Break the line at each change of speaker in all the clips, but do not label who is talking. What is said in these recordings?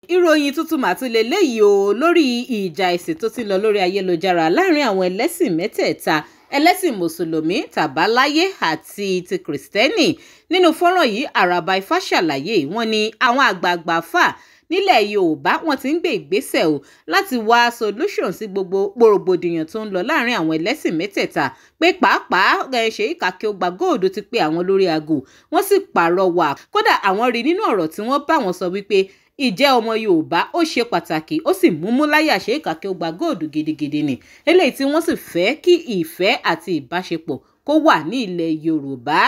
Ìròyìn tuntun mà tún leléyìí o lórí ìjà ẹ̀sìn tó ti lọ lórí ayélujára láàrin àwọn ẹlẹ́sìn mẹ́tẹ̀ẹ̀ta ẹlẹ́sìn mùsùlùmí tàbáláyé àti ti kìrìsìtẹ́nì. Nínú fọ́nrán yìí àràbà ifá ṣàlàyé wọ́n ní àwọn àgbààgbà fà nílẹ̀ Yorùbá wọ́n ti ń gbé ìgbésẹ̀ o láti wá solution sí gbogbo rògbòdìyàn tó ń lọ láàrin àwọn ẹlẹ́sìn mẹ́tẹ̀ẹ̀ta pé pàápàá Sheikh Akeugbagold ti pé àwọn lórí aago wọ́n sì pàrọwà kódà àwọn rí nínú ọ̀rọ̀ tí wọ́n bá wọn sọ wípé ìjẹ́ ọmọ Yorùbá ó ṣe pàtàkì ó sì múmú láyà Sheikh Akeugbagold gidigidi ni eléyìí tí wọ́n sì fẹ́ kí ìfẹ́ àti ìbáṣepọ̀ kó wà ní ilẹ̀ Yorùbá.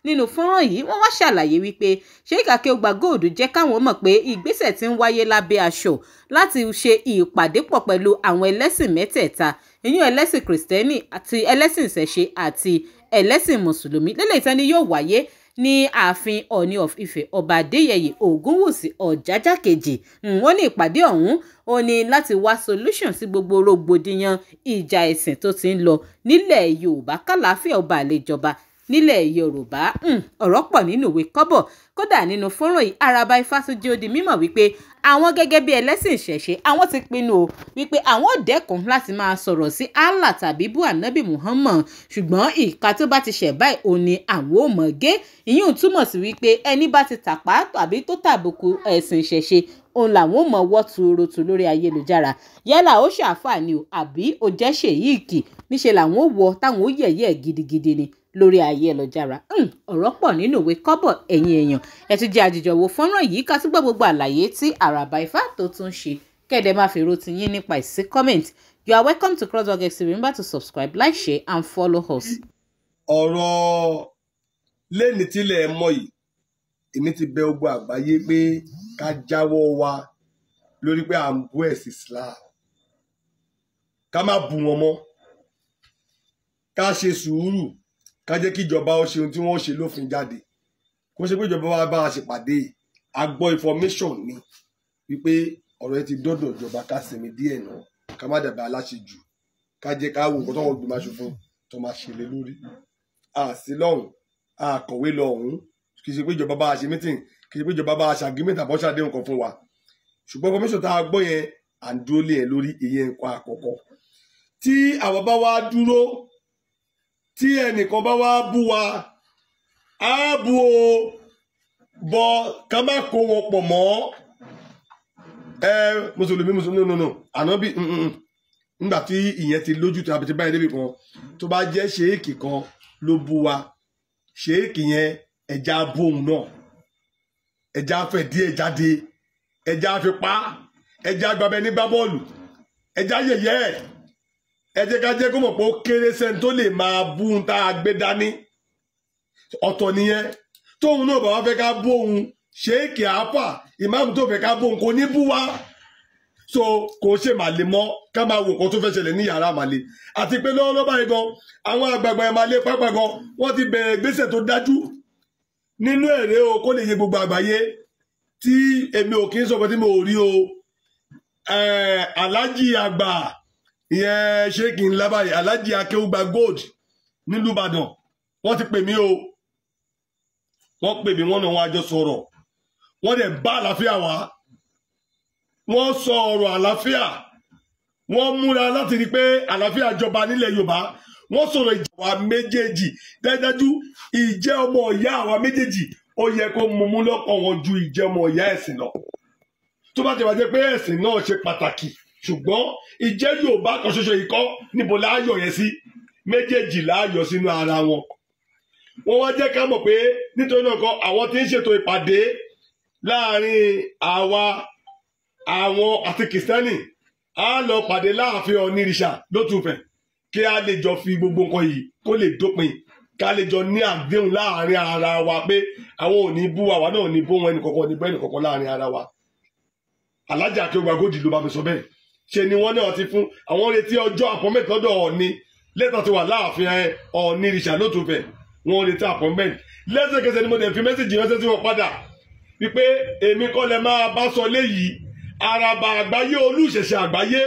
Nínú fọ́nrán yìí wọ́n wá ṣàlàyé wípé Sheikh Akeugbagold jẹ́ káwọn mọ̀ pé ìgbésẹ̀ tí ń wáyé lábẹ́ aṣọ láti ṣe ìpàdé pọ̀ pẹ̀lú àwọn ẹlẹ́sìn mẹ́tẹ̀ẹ̀ta ìyún ẹlẹ́sìn kìrìsìtẹ́nì àti ẹlẹ́sìn ìṣẹ̀ṣe àti ẹlẹ́sìn mùsùlùmí lélẹ́yìí tán ni yóò wáyé ní ààfin Ọọ̀ni of Ife ọba Adéyẹyè Ògúnwùsì Ọ̀jájá kejì. Wọ́n ní ìpàdé ọ̀hún ó ní láti wá solution sí gbogbo rògbòdìyàn ìjà ẹ̀sìn tó ti ń lọ nílẹ̀ Yorùbá kálàáfíà ọba àlejọba nílẹ̀ Yorùbá. Ọ̀rọ̀ pọ̀ nínú ìwé kọ́bọ̀ kódà nínú fọ́nrán yìí àràbà ifá tún jẹ́ ó di mímọ̀ wípé àwọn gẹ́gẹ́ bí ẹlẹ́sìn ìṣẹ̀ṣe àwọn ti pinnu o wípé àwọn ò dẹ́kun láti máa sọ̀rọ̀ sí Allah tàbí bú ànábì Muhammad ṣùgbọ́n ìka tó bá ti ṣẹ̀ báyìí ò ní àwọn ò mọ̀ gé. ìyún túmọ̀ sí wípé ẹni bá ti tàpá tàbí tó tàbùkù ẹ̀sìn ìṣẹ̀ṣe òun làwọn ò mọ̀ wọ́ tuurutu lórí ayélujára yálà ó ṣàǹfààní o àbí ó jẹ́ ṣèyíìkì níṣẹ́ làwọn ò wọ táwọn ò yẹ̀yẹ́ gidigidi ni lórí ayélujára. Ọ̀rọ̀ pọ̀ nínú ìwé kọ́bọ̀ ẹ̀yin èèyàn ẹ tún jẹ́ àjèjọ wo fọ́nrán yìí ká tún gbọ́ gbogbo àlàyé tí àràbà ifá tó tún ṣe kẹ́ẹ̀dẹ̀ máa fi rotí yín nípa ìsí comment. You are welcome to Crossblog XTV. Remember to subscribe, like, share and follow us.
Ọ̀rọ̀ lẹ́ni tílẹ̀ mọ́ yìí èmi ti bẹ̀ gbogbo àgbáyé pé ká jáwọ́ wa lórí pé à ń bú ẹ̀sìn Islam ká má bú wọn mọ́ ká ṣe sùúrù ká jẹ́ kí ìjọba ó ṣe ohun tí wọ́n ṣe lófin jáde kó ṣe pé ìjọba wa bá a ṣe pàdé a gbọ́ information ni wípé ọ̀rọ̀ yẹn ti dọ́dọ̀ ìjọba ká sinmi díẹ̀ náà ká má dàbí aláṣejù ká jẹ́ ká wo nǹkan tó wọ́n gbé máa ṣòfin tó máa ṣe lé lórí àsí lọ́hùn àkọ̀wé lọ́hùn kì í ṣe pé ìjọba bá a ṣe meeting kì í ṣe pé ìjọba bá a ṣe agreement àbọ̀ ṣàdé nǹkan fún wa ṣùgbọ́n information tá a gbọ́ yẹn à ń dúró lé yẹn lórí ìyẹn nǹkan àkọ́kọ́ tí àwọn bá wá dúró tí ẹnìkan bá wá bú wa á bú o bọ ká má kó wọn pọ̀ mọ́ mùsùlùmí no ànábì nígbà tí ìyẹn ti lójú tí a ti báyìí débi kan tó bá jẹ́ ṣéèkì kan ló bú wa ṣéèkì yẹn ẹja bú òun náà ẹja fẹ́ díẹ̀ jáde ẹja fi pa ẹja gbàbẹ ní bá bọ́ọ̀lù ẹja yẹ̀yẹ́ ẹ jẹ́ ká jẹ́ kó mọ̀ pé ó kéré sẹ́ni tó lè máa bú un tá a gbé dání ọ̀tọ̀ nìyẹn tóun náà bá wá fẹ́ ká bú òun ṣéèkì àáfà ìmáàmù tó fẹ́ ká bú òun kò ní bú wa so kò ṣe màlè mọ́ ká máa wo nǹkan tó fẹ́ ṣẹlẹ̀ ní yàrá màlè àti pé lọ́wọ́lọ́wọ́ báyìí gan àwọn àgbààgbà ẹ̀ màlè pápá gan wọ́n ti bẹ̀rẹ̀ ìgbésẹ̀ tó dájú nínú èrè o kó lè yé gbogbo àgbáyé tí èmi ò kí ń sọ pé tí mo rí o aláàjì àgbà ìyẹn ṣéèkì ńlá báyìí Alhaji Akeugbagold nílùú Ìbàdàn wọ́n ti pè mí o wọ́n pè mí wọ́n náà wọ́n àjọ sọ̀rọ̀ wọ́n dẹ̀ bá àlàáfíà wá wọ́n sọ ọ̀rọ̀ àlàáfíà wọ́n múra láti rí pé àlàáfíà jọba nílẹ̀ Yorùbá wọ́n sọ̀rọ̀ ìjà wa méjèèjì dájúdájú ìjẹ́ ọmọ ìyá àwa méjèèjì ó yẹ kó mú lọ́kàn wọn ju ìjẹ́ ọmọ ìyá ẹ̀sìn lọ tó bá ti wá jẹ́ pé ẹ̀sìn náà ṣe pàtàkì ṣùgbọ́n ìjẹ́ Yorùbá kan ṣoṣo yìí kọ́ níbo láàyò yẹn sí méjèèjì láàyò sínú ara wọn wọ́n wá jẹ́ ká mọ̀ pé nítorí náà kan àwọn tí ń ṣètò ìpàdé láàrin àwa àwọn àti kìrìsìtẹ́nì á lọ pàdé láàfin Ọ̀nìrìṣà lótùfẹ̀ kí a lè jọ fi gbogbo nǹkan yìí kó lè dópin ká lè jọ ní àdéhùn láàrin ara wa pé àwọn ò ní bú àwa náà ò ní bú wọn ẹnìkọ̀ọ̀kan ò ní bú ẹnìkọ̀ọ̀kan láàrin ara wa Alhaji Akeugbagold ló bá mi sọ bẹ́ẹ̀ ṣe ni wọ́n náà ti fún àwọn retí ọjọ́ appointment lọ́dọ̀ Ọọ̀ni lẹ́tà ti wà láàfin Ọ̀nìrìṣà lótùfẹ̀ wọ́n retí appointment lẹ́sẹ̀kẹsẹ̀ ni mo dẹ̀ fi mẹ́sẹ̀jì ránṣẹ́ sí wọn padà wípé èmi kọ́ lẹ máa bá sọ léyìí àràbà àgbáyé olùṣẹ̀ṣẹ̀ àgbáyé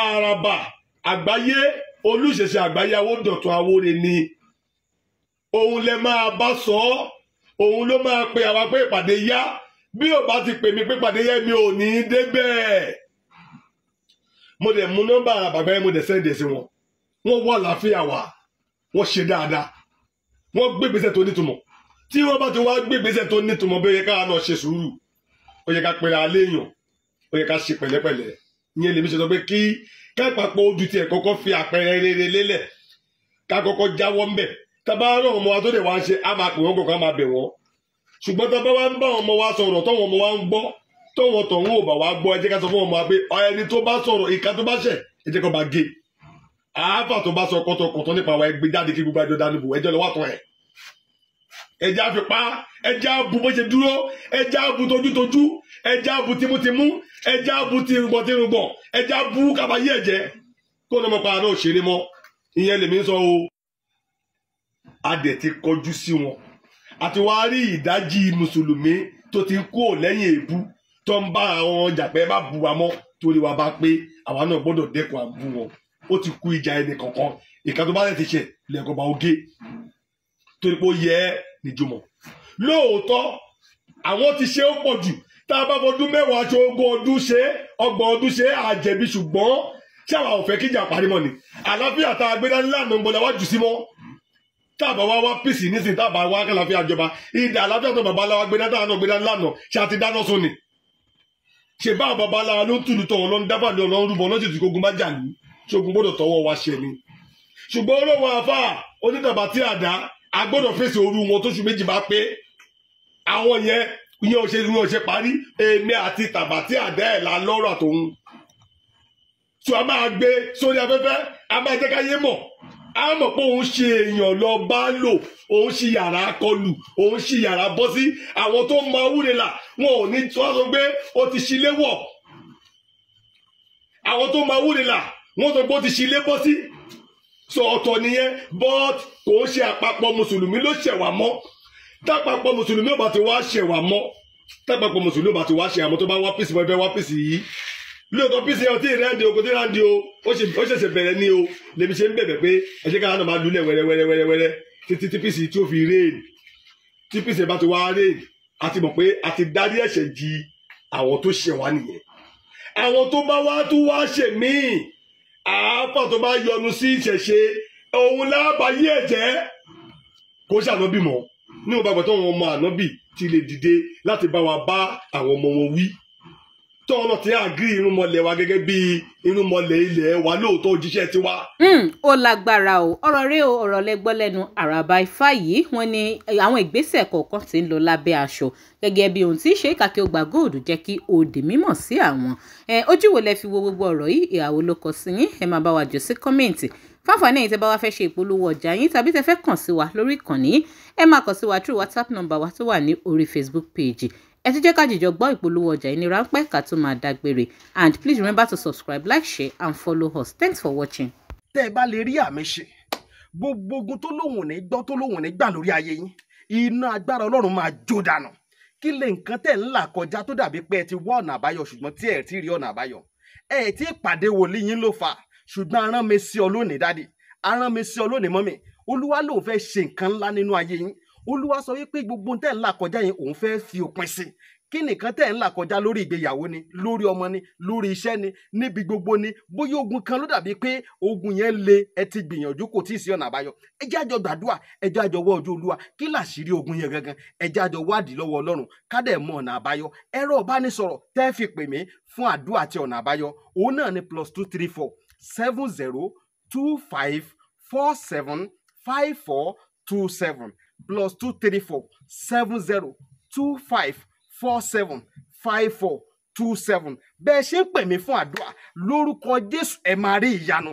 àràbà àgbáyé olùṣẹ̀ṣẹ̀ àgbáyé Awódọ̀tun Awóre ni òun lẹ máa bá sọ òun ló máa pe àwa pé ìpàdé yá bí ò bá ti pè mí pé pàdé yẹn mi ò ní débẹ̀. Mo dẹ̀ mú nọ́mbà bàbá yẹn mo dẹ̀ sẹ́ndẹ̀ sí wọn. Wọ́n wà láfíà wá, wọ́n ṣe dáadáa, wọ́n gbé ìgbésẹ̀ tó nítumọ̀. Tí wọ́n bá ti wá gbé ìgbésẹ̀ tó nítumọ̀ bí ó yẹ ká náà ṣe sùúrù, ó yẹ ká pera léèyàn, ó yẹ ká ṣe pẹ̀lẹ́pẹ̀lẹ́. Ìyẹn lèmi ṣe sọ pé kí kápapọ̀ ojú tiẹ̀ kọ́kọ́ fi àpẹẹrẹ rere lélẹ̀, ká kọ́kọ́ jáwọ́ ń bẹ̀. Tábà rán ọmọ wa tó dẹ̀ wá ń ṣe, á máa pè wọ́n kọ̀ọ̀kan, á máa bẹ̀ wọ́n. Ṣùgbọ́n tábà wá ń bá ọmọ wa sọ̀rọ̀ tọ́wọ́n ọmọ wa ń gbọ́, tọ́wọ́n tọ̀hún ò bá wa gbọ́, ẹ jẹ́ ká sọ fún ọmọ wa pé ẹni tó bá sọ̀rọ̀ ìka tó bá ṣẹ̀, ẹ jẹ́ kó bá gé. Àáfà tó bá sọ kọ́tọ̀kọ̀tọ̀ nípa wa ẹgbẹ́ jáde kí gbogbo àjọ dánú bò ẹjọ́ lọ wà tán ẹ̀. Ẹja fi pa, ẹja bu bó ṣe dúró, ẹja bu tojútojú, ẹja bu tìmùtìmù, ẹja bu tìrùgbọ̀n, ẹja bu kàbáyé ẹ̀jẹ̀. Kó ní ọmọ pa náà ṣeré mọ́, ìyẹn lèmi sọ o. Adẹ̀ ti kọjú sí wọn. Àti wá rí ìdájí mùsùlùmí tó ti ń kó lẹ́yìn èébú tó ń bá àwọn ọjà pé bá bu wa mọ́ torí wa bá pé àwa náà gbọ́dọ̀ dẹ́kun àbú wọn. Ó ti kú ìjà ẹni kankan, ìka tó bá lè ti ṣe lẹ́kọ̀ọ́ bá oge torí pé ó yẹ níjùmọ̀. Lóòótọ́ àwọn ti ṣe ó pọ̀ jù, tá a bá fọdún mẹ́wàá ṣe ogún ọdún ṣe, ọgbọ̀n ọdún ṣe àjẹbí, ṣùgbọ́n ṣé àwa ò fẹ́ kíjà parí mọ́ ni? Àlàáfíà tá a gbé dání lánàá ń bọ̀dá wá jù sí mọ́. Tá a bá wá pèsè nísìnyí, tá a bá wá kálàáfíà jọba, ìdá àlàáfíà tó bàbá aláwa gbé dání táwọn náà gbé dání lánàá ṣe àti dáná sọ ni. Ṣé bá bàbá aláwa ló ń tùlù tọ̀ wọn lọ ń dábàá lọ ń rúbọ lọ́sì tí ogun bá jà ní, ṣogun gbọ́dọ̀ tọwọ́ wa ṣẹ ni. Ṣùgbọ́n olówó àfà onítàbà tí àdá a gbọ́dọ̀ fèsì òru wọn tó ṣù méjì bá pé àwọn yẹn ò ṣe parí. Èmi àti tàbà tí àdá ẹ̀ la lọ́rọ̀ àtòun. Tí a máa gbé sórí afẹ́fẹ́, a máa jẹ́ ká yé mọ̀. A mọ̀ pé òun ṣe èèyàn lọ bá lò, òun ṣì yàrá kọlù, òun ṣì yàrá bọ́ sí. Àwọn tó máa wúre là wọn ò ní tí wọ́n sọ pé ó ti ṣílé wọ̀. Àwọn tó máa wúre là wọ́n sọ pé ó ti ṣílé bọ́ sí. Sọ ọ̀tọ̀ nìyẹn, but kò ń ṣe àpapọ̀ mùsùlùmí ló ṣẹ̀wà mọ́. Tápapọ̀ mùsùlùmí ò bá ti wá ṣẹ̀wà mọ́, tápapọ̀ mùsùlùmí ò bá ti wá ṣe àwọn tó bá wá pèsè wọ́n fẹ́ wá pèsè yìí. Lóòótọ́ pèsè ọtí ìrẹ́ǹdì o, kò tí ìrẹ́ǹdì o, ó ṣẹ̀ṣẹ̀ bẹ̀rẹ̀ ní o. Lèmi ṣe ń bẹ̀bẹ̀ pé ẹ ṣe káwọn náà máa lulẹ̀ wẹ́rẹ́wẹ́rẹ́ títí tí pèsè tí ó fi réèn. Tí pèsè bá ti wá réèn, a ti mọ̀ pé a ti dárí ẹ̀ṣẹ̀ jì àwọn tó ṣẹ̀ wá nìyẹn. Àwọn tó bá wá tún wá ṣẹ̀ míì, àáfà tó bá yọnu sí ìṣẹ̀ṣe, òun lábàáyé ẹ̀jẹ̀ kó ṣànábì mọ́. Ní ọba àgbàtọ́ àwọn ọmọ ànábì ti lè dìde láti bá wa bá àwọn ọmọ wọn wí. Tọ́wọ́n náà ti àgírí irúnmọlẹ̀ wa gẹ́gẹ́ bí irúnmọlẹ̀ ilẹ̀ wa lóòótọ́ òjíṣẹ́ tiwa.
Ó lágbára o, ọ̀rọ̀ rẹ o, ọ̀rọ̀ lẹ́gbọ́ lẹ́nu àràbà ifá yìí. Wọ́n ní àwọn ìgbésẹ̀ kọ̀ọ̀kan tí ń lọ lábẹ́ aṣọ gẹ́gẹ́ bí ohun tí Sheikh Akeugbagold jẹ́ kí ó di mímọ̀ sí àwọn. Ojú wo lẹ fi wo gbogbo ọ̀rọ̀ yìí? Ìhàwó ló kọ sí yín? Ẹ máa bá wa jọ sí kọ́mẹ̀ǹtì. Fáfàní ẹ̀yin tẹ́ bá wá fẹ́ ṣe ìpolówó ọjà yín tàbí tẹ́ fẹ́ kàn sí wa lórí ìkànnì, ẹ máa kàn sí wa through WhatsApp number wa tó wà ní orí Facebook page. Ẹ ti jẹ́ ká jìjọ gbọ́ ìpolówó ọjà yìí ní ráńpẹ́ ká tó máa dágbére. And please remember to subscribe, like, share and follow us. Thanks for watching.
Tẹ́ ẹ bá lè rí àmì ṣe, gbogbo ogun tó lóhùn ní gbọ́ tó lóhùn ní gbà lórí ayé yín, iná agbára Ọlọ́run máa jó dànù. Kí lè nǹkan tẹ́ ń là kọjá tó dàbí pé ẹ ti wá ọ̀nà àbáyọ ṣùgbọ́n tí ẹ ti rí ọ̀nà àbáyọ. Ẹ ti pàdé wòlíì yín ló fà, ṣùgbọ́n arán mi sí ọ lónìí dádì, arán mi sí ọ lónìí mọ́mì. Olúwa lòun fẹ́ ṣe nǹkan ńlá nínú ayé yín. Olúwa sọ wípé gbogbo tẹ́ ń là kọjá yín òun fẹ́ fi òpin sí. Kí nìkan tẹ́ ń là kọjá lórí ìgbéyàwó ni, lórí ọmọ ni, lórí iṣẹ́ ni, níbi gbogbo ni, bóyá ogun kan ló dàbí pé ogun yẹn le, ẹ ti gbìyànjú kò tí ì sí ọ̀nà àbáyọ. Ẹ jẹ́ àjọ gbàdúrà, ẹ jẹ́ àjọ wá ojú Olúwa, kí làṣírí ogun yẹn gangan, ẹ jẹ́ àjọ wádìí lọ́wọ́ Ọlọ́run, ká dẹ̀ mọ ọ̀nà àbáyọ. Ẹ̀rọ ìbánisọ̀rọ̀ tẹ́ fi pè mí fún àdúrà àti ọ̀nà àbáyọ, òun náà ni +234 70 25 47 5427 +234 70 25 47 5427. Bẹ́ẹ̀ ṣe ń pè mí fún àdúrà lórúkọ Jésù ẹ máa rí ìyanu.